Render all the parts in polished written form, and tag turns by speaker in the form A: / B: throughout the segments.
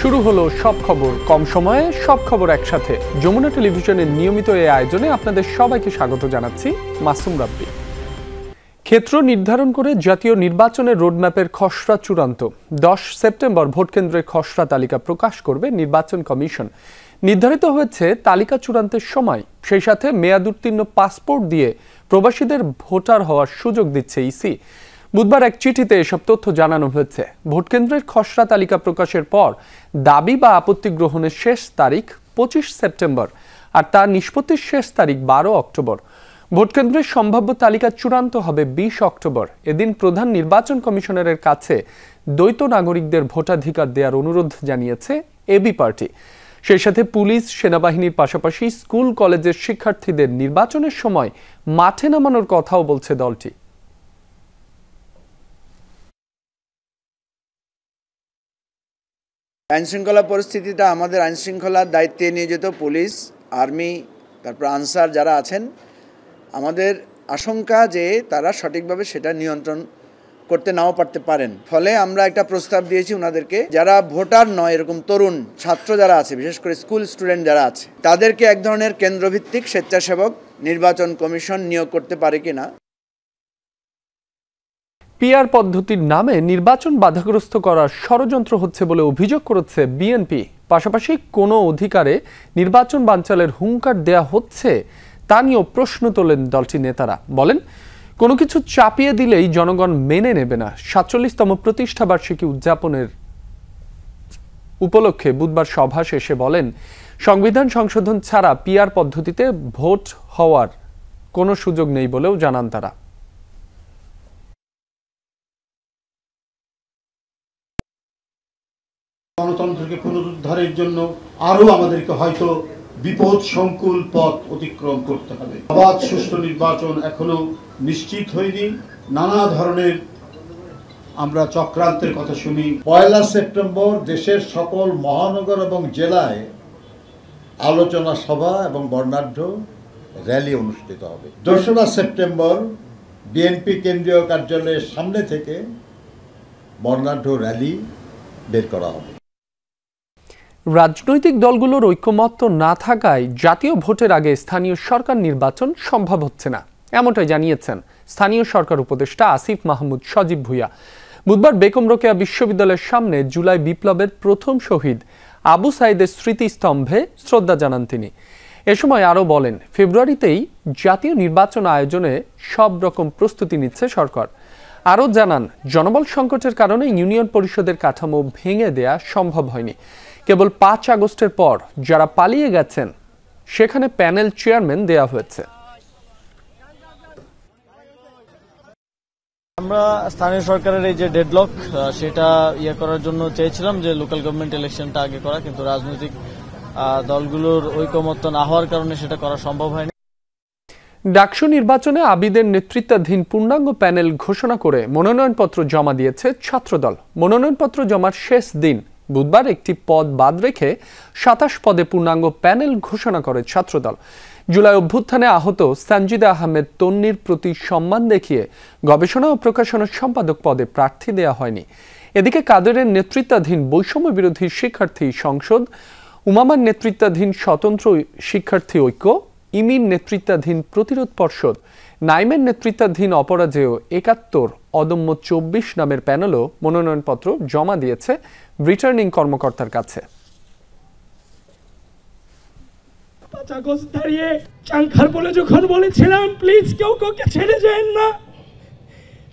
A: শুরু হলো সব খবর কম সময়ে সব খবর একসাথে। যমুনা টেলিভিশনের নিয়মিত এই আয়োজনে আপনাদের সবাইকে স্বাগত জানাচ্ছি। মাসুম রাব্বি। ক্ষেত্র নির্ধারণ করে জাতীয় নির্বাচনের রোডম্যাপের খসড়া চূড়ান্ত। 10 সেপ্টেম্বর ভোটকেন্দ্রের খসড়া তালিকা প্রকাশ করবে নির্বাচন কমিশন। নির্ধারিত হয়েছে তালিকা চূড়ান্তের সময়, সেই সাথে মেয়াদোত্তীর্ণ পাসপোর্ট দিয়ে প্রবাসীদের ভোটার হওয়ার সুযোগ দিচ্ছে ইসি। বুধবার এক চিঠিতে এসব তথ্য জানানো হয়েছে। ভোটকেন্দ্রের খসড়া তালিকা প্রকাশের পর দাবি বা আপত্তি গ্রহণের শেষ তারিখ 25 সেপ্টেম্বর আর তার নিষ্পত্তির শেষ তারিখ 12 অক্টোবর। ভোটকেন্দ্রের সম্ভাব্য তালিকা চূড়ান্ত হবে 20 অক্টোবর। এদিন প্রধান নির্বাচন কমিশনারের কাছে দ্বৈত নাগরিকদের ভোটাধিকার দেওয়ার অনুরোধ জানিয়েছে এবি পার্টি। সেই সাথে পুলিশ, সেনাবাহিনীর পাশাপাশি স্কুল কলেজের শিক্ষার্থীদের নির্বাচনের সময় মাঠে নামানোর কথাও বলছে দলটি।
B: আইনশৃঙ্খলা পরিস্থিতিটা আমাদের আইনশৃঙ্খলার দায়িত্বে নিয়োজিত পুলিশ, আর্মি, তারপর আনসার যারা আছেন, আমাদের আশঙ্কা যে তারা সঠিকভাবে সেটা নিয়ন্ত্রণ করতে নাও পারতে পারেন। ফলে আমরা একটা প্রস্তাব দিয়েছি ওনাদেরকে, যারা ভোটার নয় এরকম তরুণ ছাত্র যারা আছে, বিশেষ করে স্কুল স্টুডেন্ট যারা আছে, তাদেরকে এক ধরনের কেন্দ্রভিত্তিক স্বেচ্ছাসেবক নির্বাচন কমিশন নিয়োগ করতে পারে কিনা।
A: পিআর পদ্ধতির নামে নির্বাচন বাধাগ্রস্ত করার ষড়যন্ত্র হচ্ছে বলে অভিযোগ করেছে বিএনপি। পাশাপাশি কোনো অধিকারে নির্বাচন বানচালের হুঙ্কার দেয়া হচ্ছে তা নিয়েও প্রশ্ন তোলেন দলটির নেতারা। বলেন, কোনো কিছু চাপিয়ে দিলেই জনগণ মেনে নেবে না। 47তম প্রতিষ্ঠাবার্ষিকী উদযাপনের উপলক্ষে বুধবার সভা শেষে বলেন, সংবিধান সংশোধন ছাড়া পিআর পদ্ধতিতে ভোট হওয়ার কোনো সুযোগ নেই বলেও জানান তারা।
C: গণতন্ত্রকে পুনরুদ্ধারের জন্য আরো আমাদেরকে হয়তো বিপদ সংকুল পথ অতিক্রম করতে হবে। অবাধ সুষ্ঠু নির্বাচন এখনো নিশ্চিত হয়নি। নানা ধরনের আমরা চক্রান্তের কথা শুনি।
D: 1 সেপ্টেম্বর দেশের সকল মহানগর এবং জেলায় আলোচনা সভা এবং বর্ণাঢ্য র্যালি অনুষ্ঠিত হবে। 2 সেপ্টেম্বর বিএনপি কেন্দ্রীয় কার্যালয়ের সামনে থেকে বর্ণাঢ্য র্যালি বের করা হবে।
A: রাজনৈতিক দলগুলোর ঐক্যমত্য না থাকায় জাতীয় ভোটের আগে স্থানীয় সরকার নির্বাচন সম্ভব হচ্ছে না, এমনটাই জানিয়েছেন স্থানীয় সরকার উপদেষ্টা আসিফ মাহমুদ সজীব ভুঁইয়া। বুধবার বেগম রোকেয়া বিশ্ববিদ্যালয়ের সামনে জুলাই বিপ্লবের প্রথম শহীদ আবু সাইদের স্মৃতিস্তম্ভে শ্রদ্ধা জানান তিনি। এ সময় আরও বলেন, ফেব্রুয়ারিতেই জাতীয় নির্বাচন আয়োজনে সব রকম প্রস্তুতি নিচ্ছে সরকার। আরও জানান, জনবল সংকটের কারণে ইউনিয়ন পরিষদের কাঠামো ভেঙে দেয়া সম্ভব হয়নি। কেবল 5 আগস্টের পর যারা পালিয়ে গেছেন সেখানে প্যানেল চেয়ারম্যান দেয়া হয়েছে।
E: আমরা স্থানীয় সরকারের এই যে ডেডলক সেটা করার জন্য চেয়েছিলাম যে লোকাল গভর্নমেন্ট ইলেকশনটা আগে করা, কিন্তু রাজনৈতিক দলগুলোর ঐকমত্য না হওয়ার কারণে সেটা করা সম্ভব হয়নি।
A: ডাকসু নির্বাচনে আবিদের নেতৃত্বাধীন পূর্ণাঙ্গ প্যানেল ঘোষণা করে মনোনয়নপত্র জমা দিয়েছে ছাত্রদল। মনোনয়নপত্র জমার শেষ দিন বুধবার একটি পদ বাদ রেখে 27 পদে পূর্ণাঙ্গ প্যানেল ঘোষণা করে ছাত্রদল। জুলাই অভ্যুত্থানে আহত সানজিদা আহমেদ তন্নির প্রতি সম্মান দেখিয়ে গবেষণা ও প্রকাশনা সম্পাদক পদে প্রার্থী দেয়া হয়নি। এদিকে কাদেরের নেতৃত্বাধীন বৈষম্য বিরোধী শিক্ষার্থী সংসদ, উমামার নেতৃত্বাধীন স্বতন্ত্র শিক্ষার্থী ঐক্য, ইমির নেতৃত্বাধীন প্রতিরোধ পর্ষদ, নাইমের নেতৃত্বাধীন অপরাজেয় 71, অদম্য 24 নামের প্যানেলও মনোনয়নপত্র জমা দিয়েছে রিটার্নিং কর্মকর্তার কাছে।
F: 5 আগস্ট দাঁড়িয়ে চাংখার বলে যখন বলেছিলাম প্লিজ কেউ কাউকে ছেড়ে যায় না,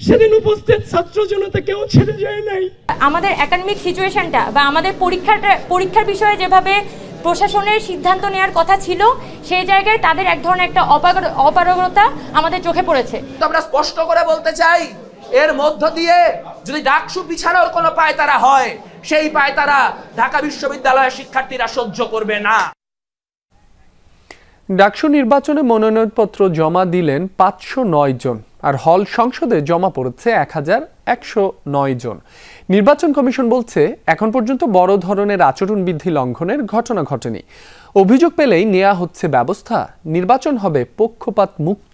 F: সেদিন উপস্থিত ছাত্র জনতা কেউ ছেড়ে যায় নাই।
G: আমাদের একাডেমিক সিচুয়েশনটা বা আমাদের পরীক্ষার বিষয়ে যেভাবে প্রশাসনের সিদ্ধান্ত নেওয়ার কথা ছিল, সেই জায়গায় তাদের এক ধরনের একটা অপারগতা আমাদের চোখে পড়েছে।
H: তো আমরা স্পষ্ট করে বলতে চাই, এর মধ্য দিয়ে যদি ডাকসু পিছানোর কোনো পায়তারা হয়, সেই পায়তারা ঢাকা বিশ্ববিদ্যালয়ের শিক্ষার্থীরা সহ্য করবে না।
A: ডাকসু নির্বাচনে মনোনয়নপত্র জমা দিলেন 509 জন, আর হল সংসদে জমা পড়েছে 1109 জন। নির্বাচন কমিশন বলছে, এখন পর্যন্ত বড় ধরনের আচরণবিধি লঙ্ঘনের ঘটনা ঘটেনি। অভিযোগ পেলেই নেওয়া হচ্ছে ব্যবস্থা। নির্বাচন হবে পক্ষপাত মুক্ত।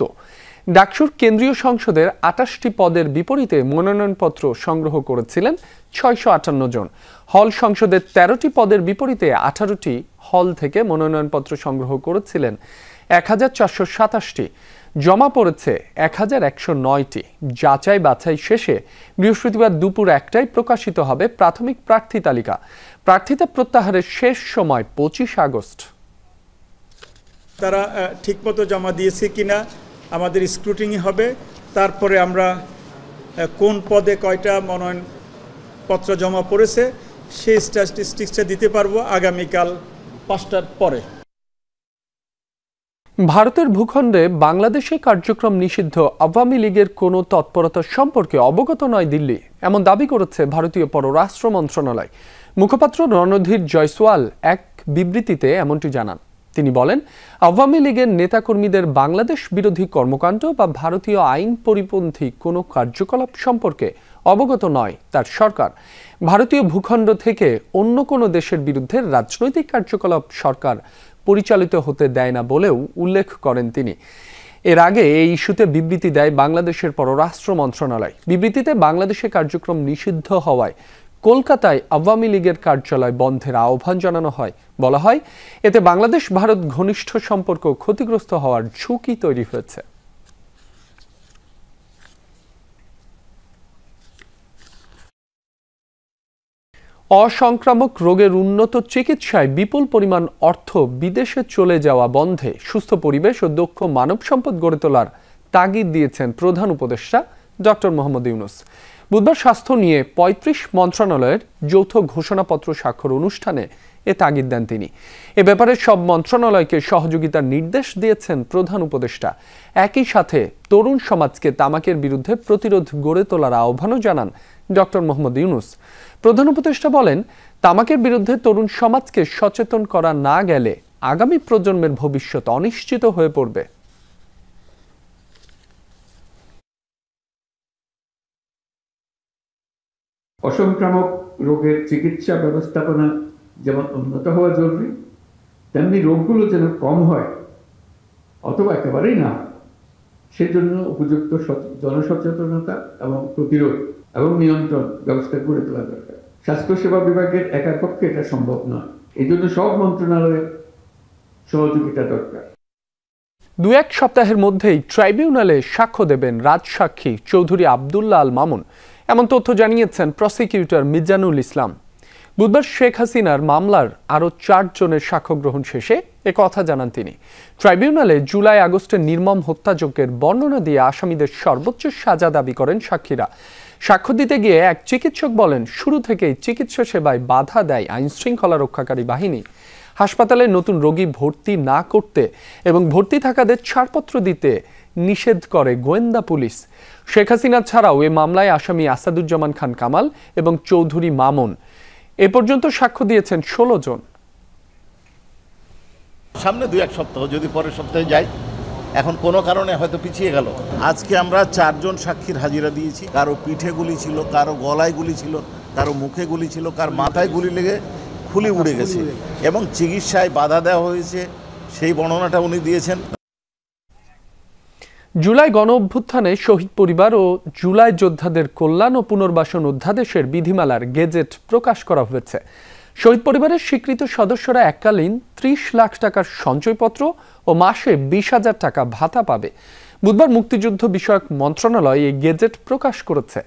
A: ডাকসুর কেন্দ্রীয় সংসদের ২৮টি পদের বিপরীতে মনোনয়নপত্র সংগ্রহ করেছিলেন ৬৫৮ জন। হল সংসদের ১৩টি পদের বিপরীতে ১৮টি হল থেকে মনোনয়নপত্র সংগ্রহ করেছিলেন ১,৪২৭টি। জমা পড়েছে ১,১০৯টি। যাচাই বাছাই শেষে বৃহস্পতিবার দুপুর ১টায় প্রকাশিত হবে প্রাথমিক প্রার্থী তালিকা। প্রার্থিতা প্রত্যাহারের শেষ সময় ২৫ আগস্ট।
I: তারা ঠিকমতো জমা দিয়েছে কিনা আমাদের স্ক্রুটিনি হবে, তারপরে আমরা কোন পদে কয়টা মনোনয়নপত্র জমা পড়েছে সেই স্ট্যাটিস্টিক্সটা দিতে পারবো আগামীকাল ৫টার পরে।
A: ভারতের ভূখণ্ডে বাংলাদেশে কার্যক্রম নিষিদ্ধ আওয়ামী লীগের কোনো তৎপরতা সম্পর্কে অবগত নয় দিল্লি, এমন দাবি করেছে ভারতীয় পররাষ্ট্র মন্ত্রণালয়। মুখপাত্র রণধীর জয়সওয়াল এক বিবৃতিতে এমনটি জানান। তিনি বলেন, আওয়ামী লীগের নেতাকর্মীদের বাংলাদেশ বিরোধী কর্মকাণ্ড বা ভারতীয় আইন পরিপন্থী কোনো কার্যকলাপ সম্পর্কে অবগত নয় তার সরকার। ভারতীয় ভূখণ্ড থেকে অন্য কোনো দেশের বিরুদ্ধে রাজনৈতিক কার্যকলাপ সরকার পরিচালিত হতে দেয় না বলেও উল্লেখ করেন তিনি। এর আগে এই ইস্যুতে বিবৃতি দেয় বাংলাদেশের পররাষ্ট্র মন্ত্রণালয়। বিবৃতিতে বাংলাদেশে কার্যক্রম নিষিদ্ধ হওয়ায় কলকাতায় আওয়ামী লীগের কার্যালয় বন্ধের আহ্বান জানানো হয়। বলা হয়, এতে বাংলাদেশ ভারত ঘনিষ্ঠ সম্পর্ক ক্ষতিগ্রস্ত হওয়ার ঝুঁকি তৈরি হয়েছে। অসংক্রামক রোগের উন্নত চিকিৎসায় বিপুল পরিমাণ অর্থ বিদেশে চলে যাওয়া বন্ধে সুস্থ পরিবেশ ও দক্ষ মানব সম্পদ গড়ে তোলার তাগিদ দিয়েছেন প্রধান উপদেষ্টা ডক্টর মোহাম্মদ ইউনূস। বুধবার স্বাস্থ্য নিয়ে ৩৫ মন্ত্রণালয়ের যৌথ ঘোষণাপত্র স্বাক্ষর অনুষ্ঠানে এ তাগিদ দেন তিনি। এ ব্যাপারে সব মন্ত্রণালয়কে সহযোগিতার নির্দেশ দিয়েছেন প্রধান উপদেষ্টা। একই সাথে তরুণ সমাজকে তামাকের বিরুদ্ধে প্রতিরোধ গড়ে তোলার আহ্বানও জানান ডক্টর মোহাম্মদ ইউনূস। প্রধান উপদেষ্টা বলেন, তামাকের বিরুদ্ধে তরুণ সমাজকে সচেতন করা না গেলে আগামী প্রজন্মের ভবিষ্যৎ অনিশ্চিত হয়ে পড়বে।
J: অসংক্রামক রোগের চিকিৎসা ব্যবস্থাপনা যেমন উন্নত হওয়া জরুরি, তেমনি রোগগুলো যেন কম হয় অথবা একেবারেই না, সেজন্য উপযুক্ত জনসচেতনতা এবং প্রতিরোধ এবং নিয়ন্ত্রণ ব্যবস্থা গড়ে তোলা দরকার। স্বাস্থ্যসেবা বিভাগের একার পক্ষে এটা সম্ভব নয়, এই জন্য সব মন্ত্রণালয়ের সহযোগিতা দরকার।
A: ২-১ সপ্তাহের মধ্যেই ট্রাইব্যুনালে সাক্ষ্য দেবেন রাজসাক্ষী চৌধুরী আব্দুল্লাহ আল মামুন, এমন তথ্য জানিয়েছেন প্রসিকিউটর মিজানুল ইসলাম। বুধবার শেখ হাসিনার মামলার আরও ৪ জনের সাক্ষ্য গ্রহণ শেষে একথা জানান তিনি। ট্রাইব্যুনালে জুলাই আগস্টের নির্মম হত্যাযজ্ঞের বর্ণনা দিয়ে আসামিদের সর্বোচ্চ সাজা দাবি করেন সাক্ষীরা। সাক্ষ্য দিতে গিয়ে এক চিকিৎসক বলেন, শুরু থেকেই চিকিৎসা সেবায় বাধা দেয় আইনশৃঙ্খলা রক্ষাকারী বাহিনী। হাসপাতালে নতুন রোগী ভর্তি না করতে এবং ভর্তি থাকাদের ছাড়পত্র দিতে নিষেধ করে গোয়েন্দা পুলিশ। শেখ হাসিনা ছাড়াও এ মামলায় আসামি আসাদুজ্জামান খান কামাল এবং চৌধুরী মামুন এ পর্যন্ত সাক্ষ্য দিয়েছেন ১৬ জন।
K: সামনে ২-১ সপ্তাহ, যদি পরের সপ্তাহে যাই, এখন কোনো কারণে হয়তো পিছিয়ে গেল। আজকে আমরা ৪ জন সাক্ষীর হাজিরা দিয়েছি। কারো পিঠে গুলি ছিল, কারো গলায় গুলি ছিল, কারো মুখে গুলি ছিল, কার মাথায় গুলি লেগে খুলি উড়ে গেছে এবং চিকিৎসায় বাধা দেওয়া হয়েছে, সেই বর্ণনাটা উনি দিয়েছেন।
A: জুলাই গণ অভ্যুত্থানে শহীদ পরিবার ও জুলাই যোদ্ধাদের কল্যাণ ও পুনর্বাসন অধ্যাদেশের বিধিমালার গেজেট প্রকাশ করা হয়েছে। শহীদ পরিবারের স্বীকৃত সদস্যরা এককালীন ৩০ লাখ টাকার সঞ্চয়পত্র ও মাসে ২০,০০০ টাকা ভাতা পাবে। বুধবার মুক্তিযুদ্ধ বিষয়ক মন্ত্রণালয় এই গেজেট প্রকাশ করেছে।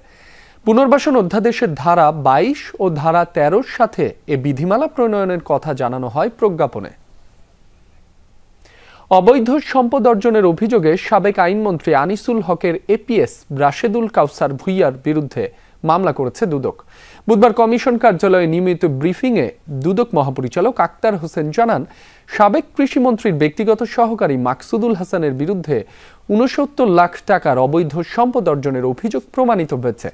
A: পুনর্বাসন অধ্যাদেশের ধারা ২২ ও ধারা ১৩-র সাথে এ বিধিমালা প্রণয়নের কথা জানানো হয় প্রজ্ঞাপনে। অবৈধ সম্পদ অর্জনের অভিযোগে সাবেক আইনমন্ত্রী আনিসুল হকের এপিএস রাশেদুল কাউসার ভুইয়ার বিরুদ্ধে মামলা করেছে দুদক। বুধবার কমিশন কার্যালয়ে নিয়মিত ব্রিফিংয়ে দুদক মহাপরিচালক আক্তার হোসেন জানান, সাবেক কৃষিমন্ত্রীর ব্যক্তিগত সহকারী মাকসুদুল হাসানের বিরুদ্ধে ৬৯ লাখ টাকার অবৈধ সম্পদ অর্জনের অভিযোগ প্রমাণিত হয়েছে।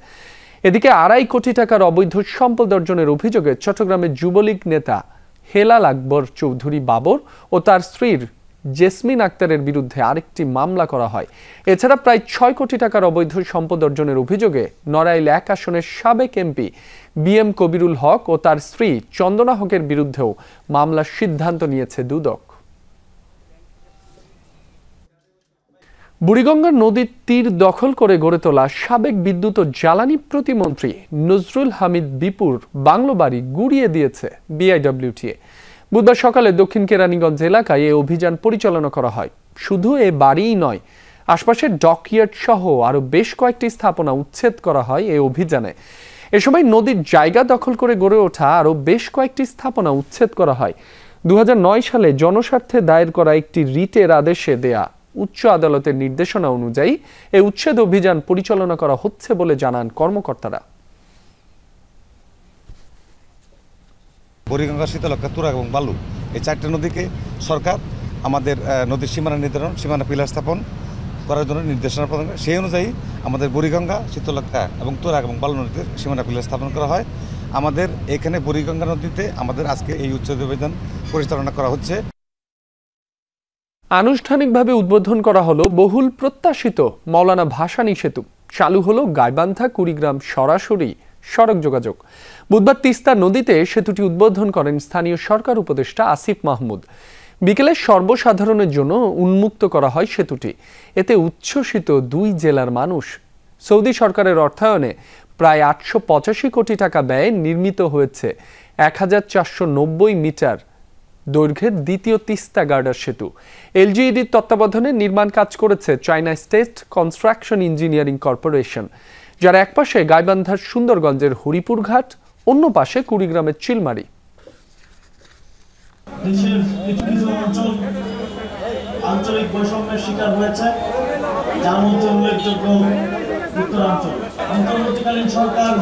A: এদিকে ২.৫ কোটি টাকার অবৈধ সম্পদ অর্জনের অভিযোগে চট্টগ্রামের যুবলীগ নেতা হেলাল আকবর চৌধুরী বাবর ও তার স্ত্রীর জেসমিন আক্তারের বিরুদ্ধে আরেকটি মামলা করা হয়। এছাড়া প্রায় ৬ কোটি টাকার অবৈধ সম্পদ অর্জনের অভিযোগে নড়াইল ১ আসনের সাবেক এমপি বিএম কবিরুল হক ও তার স্ত্রী চন্দনা হকের বিরুদ্ধেও মামলার সিদ্ধান্ত নিয়েছে দুদক। বুড়িগঙ্গা নদীর তীর দখল করে গড়ে তোলা সাবেক বিদ্যুৎ ও জ্বালানি প্রতিমন্ত্রী নজরুল হামিদ বিপুর বাংলো বাড়ি গুড়িয়ে দিয়েছে বিআইডব্লিউটিএ। বুধবার সকালে দক্ষিণ কেরানীগঞ্জ এলাকায় এই অভিযান পরিচালনা করা হয়। শুধু এ বাড়িই নয়, আশপাশের ডকইয়ার্ড সহ আরও বেশ কয়েকটি স্থাপনা উচ্ছেদ করা হয় এই অভিযানে। এ সময় নদীর জায়গা দখল করে গড়ে ওঠা আরও বেশ কয়েকটি স্থাপনা উচ্ছেদ করা হয়। 2009 সালে জনস্বার্থে দায়ের করা একটি রিটের আদেশে দেয়া উচ্চ আদালতের নির্দেশনা অনুযায়ী এই উচ্ছেদ অভিযান পরিচালনা করা হচ্ছে বলে জানান কর্মকর্তারা।
L: বুড়িগঙ্গা, শীতলক্ষ্যা, তুরাগ এবং বালু এই চারটি নদীকে সরকার আমাদের নদীর সীমানা নির্ধারণ, সীমানা পিলার স্থাপন করার জন্য নির্দেশনা প্রদান করে। সেই অনুযায়ী আমাদের বুড়িগঙ্গা, শীতলক্ষ্যা এবং তুরাগ এবং বালু নদীতে সীমানা পিলার স্থাপন করা হয়। আমাদের এখানে বুড়িগঙ্গা নদীতে আমাদের আজকে এই উচ্ছেদ অভিযান পরিচালনা করা হচ্ছে।
A: আনুষ্ঠানিকভাবে উদ্বোধন করা হলো বহুল প্রত্যাশিত মাওলানা ভাসানী সেতু। চালু হলো গাইবান্ধা কুড়িগ্রাম সরাসরি সড়ক যোগাযোগ। বুধবার তিস্তা নদীতে সেতুটি উদ্বোধন করেন স্থানীয় সরকার উপদেষ্টা আসিফ মাহমুদ। বিকেলে সর্বসাধারণের জন্য উন্মুক্ত করা হয় সেতুটি। এতে উচ্ছ্বসিত দুই জেলার মানুষ। সৌদি সরকারের অর্থায়নে প্রায় 885 কোটি টাকা ব্যয়ে নির্মিত হয়েছে 1490 মিটার দৈর্ঘ্যের দ্বিতীয় তিস্তা গার্ডার সেতু। এলজিইডির তত্ত্বাবধানে নির্মাণ কাজ করেছে China state construction engineering corporation, যার এক পাশে গাইবান্ধার সুন্দরগঞ্জের হরিপুর ঘাট, অন্য পাশে কুড়িগ্রামের চিলমারি।
M: দেশের কিছু কিছু অঞ্চল আঞ্চলিক বৈষম্যের শিকার হয়েছে, যার মধ্যে উল্লেখযোগ্য উত্তরাঞ্চল। অন্তর্বর্তীকালীন সরকার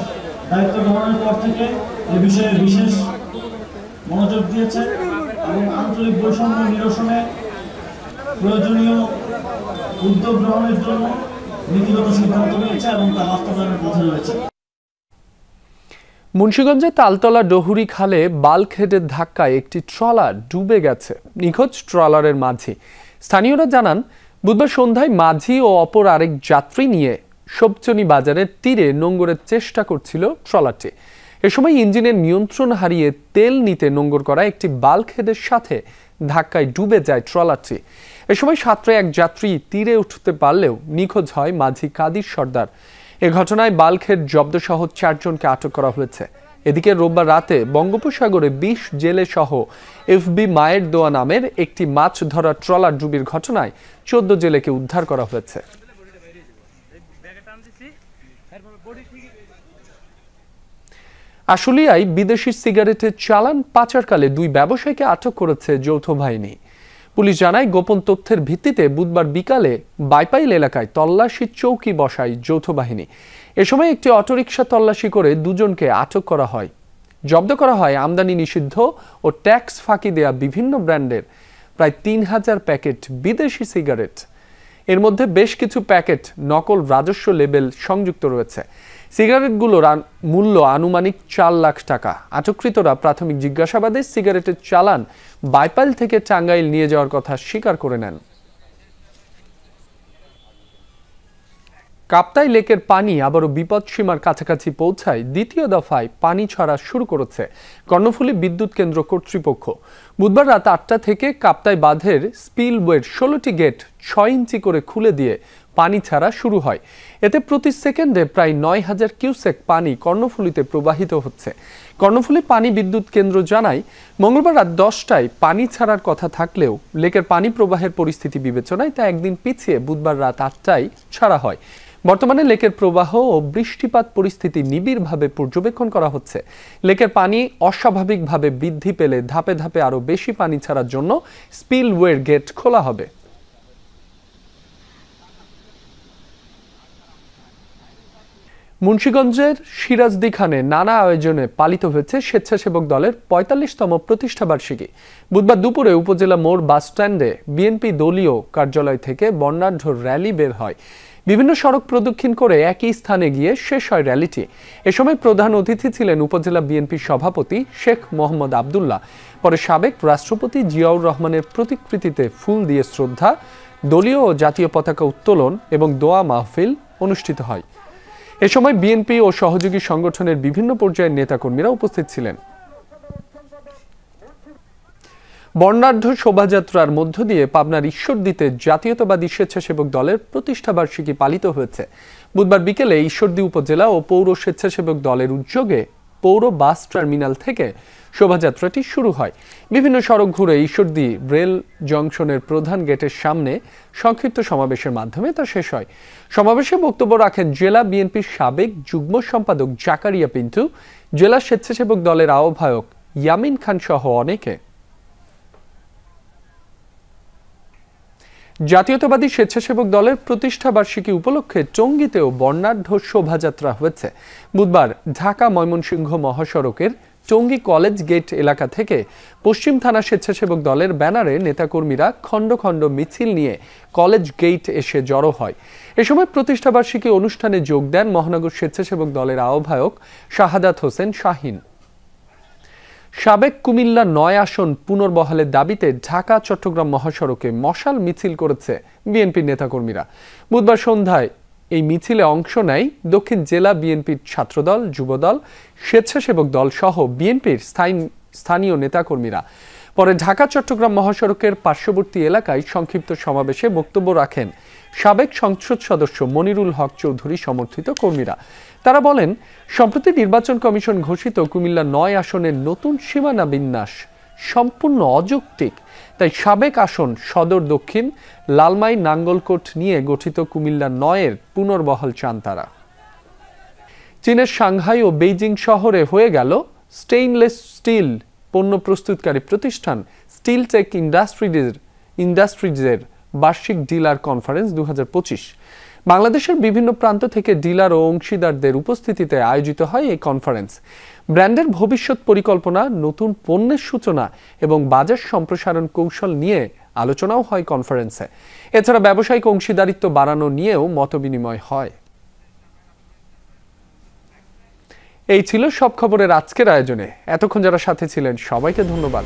M: দায়িত্ব গ্রহণের পর থেকে এ বিষয়ে বিশেষ মনোযোগ দিয়েছে এবং আঞ্চলিক বৈষম্য নিরসনে প্রয়োজনীয় উদ্যোগ গ্রহণের জন্য নীতিগত সিদ্ধান্ত নিয়েছে এবং তা বাস্তবায়নের পথে রয়েছে।
A: মুন্সিগঞ্জে তালতলা ডহুরি খালে বাল্কহেডের ধাক্কায় একটি ট্রলার ডুবে গেছে। নিখোঁজ ট্রলারের মাঝি। স্থানীয়রা জানান, বুধবার সন্ধ্যায় মাঝি ও অপর আরেক যাত্রী নিয়ে সবচনী বাজারের তীরে নোঙ্গরের চেষ্টা করছিল ট্রলারটি। এ সময় ইঞ্জিনের নিয়ন্ত্রণ হারিয়ে তেল নিতে নোঙ্গর করা একটি বাল্কহেডের সাথে ধাক্কায় ডুবে যায় ট্রলারটি। এ সময় সাঁতরে এক যাত্রী তীরে উঠতে পারলেও নিখোঁজ হয় মাঝি কাদির সর্দার। এ ঘটনায় বাল্কহেড জব্দসহ 4 জনকে আটক করা হয়েছে। এদিকে রোববার রাতে বঙ্গোপসাগরে 20 জেলে সহ এফবি মায়ের দোয়া নামের একটি মাছ ধরা ট্রলার ডুবির ঘটনায় 14 জেলেকে উদ্ধার করা হয়েছে। আশুলিয়ায় বিদেশি সিগারেটের চালান পাচারকালে 2 ব্যবসায়ীকে আটক করেছে যৌথ বাহিনী। পুলিশ জানায়, গোপন তথ্যের ভিত্তিতে বুধবার বিকালে বাইপাইল এলাকায় তল্লাশি চৌকি বসায় যৌথ বাহিনী। এ সময় একটি অটোরিকশা তল্লাশি করে 2 জনকে আটক করা হয়। জব্দ করা হয় আমদানি নিষিদ্ধ ও ট্যাক্স ফাঁকি দেয়া বিভিন্ন ব্র্যান্ডের প্রায় 3000 প্যাকেট বিদেশি সিগারেট। এর মধ্যে বেশ কিছু প্যাকেট নকল রাজস্ব লেবেল সংযুক্ত রয়েছে। সিগারেটগুলোর মূল্য আনুমানিক 4 লাখ টাকা। আটককৃতরা প্রাথমিক জিজ্ঞাসাবাদে সিগারেটের চালান বাইপাইল থেকে টাঙ্গাইল নিয়ে যাওয়ার কথা স্বীকার করে নেন। কাপ্তাই লেকের পানি আবারও বিপদসীমার কাছাকাছি পৌঁছায় দ্বিতীয় দফায় পানি ছাড়া শুরু করেছে কর্ণফুলী বিদ্যুৎ কেন্দ্র কর্তৃপক্ষ। বুধবার রাত 8টা থেকে কাপ্তাই বাঁধের স্পিলওয়ের 16টি গেট 6 ইঞ্চি করে খুলে দিয়ে পানি ছাড়া শুরু হয়। এতে প্রতি সেকেন্ডে প্রায় 9000 কিউসেক পানি কর্ণফুলীতে প্রবাহিত হচ্ছে। কর্ণফুলী পানি বিদ্যুৎ কেন্দ্র জানায়, মঙ্গলবার রাত 10টায় পানি ছাড়ার কথা থাকলেও লেকের পানি প্রবাহের পরিস্থিতি বিবেচনায় তা একদিন পিছিয়ে বুধবার রাত 8টায় ছাড়া হয়। বর্তমানে লেকের প্রবাহ ও বৃষ্টিপাত পরিস্থিতি নিবিড়ভাবে পর্যবেক্ষণ করা হচ্ছে। লেকের পানি অস্বাভাবিকভাবে বৃদ্ধি পেলে ধাপে ধাপে আরও বেশি পানি ছাড়ার জন্য স্পিলওয়ের গেট খোলা হবে। মুন্সিগঞ্জের সিরাজদিখানে নানা আয়োজনে পালিত হয়েছে স্বেচ্ছাসেবক দলের 45তম প্রতিষ্ঠাবার্ষিকী। বুধবার দুপুরে উপজেলা মোড় বাসস্ট্যান্ডে বিএনপি দলীয় কার্যালয় থেকে বর্ণাঢ্য র্যালি বের হয়। বিভিন্ন সড়ক প্রদক্ষিণ করে একই স্থানে গিয়ে শেষ হয় র্যালিটি। এ সময় প্রধান অতিথি ছিলেন উপজেলা বিএনপির সভাপতি শেখ মোহাম্মদ আবদুল্লাহ। পরে সাবেক রাষ্ট্রপতি জিয়াউর রহমানের প্রতিকৃতিতে ফুল দিয়ে শ্রদ্ধা, দলীয় ও জাতীয় পতাকা উত্তোলন এবং দোয়া মাহফিল অনুষ্ঠিত হয়। এ সময় বিএনপি ও সহযোগী সংগঠনের বিভিন্ন পর্যায়ের নেতাকর্মীরা উপস্থিত ছিলেন। বর্ণাঢ্য শোভাযাত্রার মধ্য দিয়ে পাবনার ঈশ্বরদীতে জাতীয়তাবাদী স্বেচ্ছাসেবক দলের প্রতিষ্ঠাবার্ষিকী পালিত হয়েছে। বুধবার বিকেলে ঈশ্বরদী উপজেলা ও পৌর স্বেচ্ছাসেবক দলের উদ্যোগে পৌর বাস টার্মিনাল থেকে শোভাযাত্রাটি শুরু হয়। বিভিন্ন সড়ক ঘুরে ঈশ্বরদী রেল জংশনের প্রধান গেটের সামনে সংক্ষিপ্ত সমাবেশের মাধ্যমে তা শেষ হয়। সমাবেশে বক্তব্য রাখেন জেলা বিএনপির সাবেক যুগ্ম সম্পাদক জাকারিয়া পিন্টু, জেলা স্বেচ্ছাসেবক দলের আহ্বায়ক ইয়ামিন খান সহ অনেকে। জাতীয়তাবাদী স্বেচ্ছাসেবক দলের প্রতিষ্ঠাবার্ষিকী উপলক্ষে টঙ্গীতেও বর্ণাঢ্য শোভাযাত্রা হয়েছে। বুধবার ঢাকা ময়মনসিংহ মহাসড়কের টঙ্গী কলেজ গেট এলাকা থেকে পশ্চিম থানা স্বেচ্ছাসেবক দলের ব্যানারে নেতাকর্মীরা খণ্ড খণ্ড মিছিল নিয়ে কলেজ গেট এসে জড়ো হয়। এ সময় প্রতিষ্ঠাবার্ষিকী অনুষ্ঠানে যোগ দেন মহানগর স্বেচ্ছাসেবক দলের আহ্বায়ক শাহাদাত হোসেন শাহিন। সাবেক কুমিল্লা ৯ আসন পুনর্বহালের দাবিতে ঢাকা চট্টগ্রাম মহাসড়কে মশাল মিছিল করেছে বিএনপির নেতাকর্মীরা। বুধবার সন্ধ্যায় এই মিছিলে অংশ নেয় দক্ষিণ জেলা বিএনপির ছাত্রদল, যুবদল, স্বেচ্ছাসেবক দল সহ বিএনপির স্থানীয় নেতাকর্মীরা। পরে ঢাকা চট্টগ্রাম মহাসড়কের পার্শ্ববর্তী এলাকায় সংক্ষিপ্ত সমাবেশে বক্তব্য রাখেন সাবেক সংসদ সদস্য মনিরুল হক চৌধুরী সমর্থিত কর্মীরা। তারা বলেন, সম্প্রতি নির্বাচন কমিশন ঘোষিত কুমিল্লা ৯ আসনের নতুন সীমানা বিন্যাস সম্পূর্ণ অযৌক্তিক। তাই সাবেক আসন সদর দক্ষিণ, লালমাই, নাঙ্গলকোট নিয়ে গঠিত কুমিল্লা ৯-এর পুনর্বহাল চান তারা। চীনের সাংহাই ও বেইজিং শহরে হয়ে গেল স্টেইনলেস স্টিল পণ্য প্রস্তুতকারী প্রতিষ্ঠান স্টিল টেক ইন্ডাস্ট্রিজের বার্ষিক ডিলার কনফারেন্স 2025। বাংলাদেশের বিভিন্ন প্রান্ত থেকে ডিলার ও অংশীদারদের উপস্থিতিতে আয়োজিত হয় এই কনফারেন্স। ব্র্যান্ডের ভবিষ্যৎ পরিকল্পনা, নতুন পণ্যের সূচনা এবং বাজার সম্প্রসারণ কৌশল নিয়ে আলোচনাও হয় কনফারেন্সে। এছাড়া ব্যবসায়িক অংশীদারিত্ব বাড়ানো নিয়েও মতবিনিময় হয়। এই ছিল সব খবরের আজকের আয়োজনে। এতক্ষণ যারা সাথে ছিলেন সবাইকে ধন্যবাদ।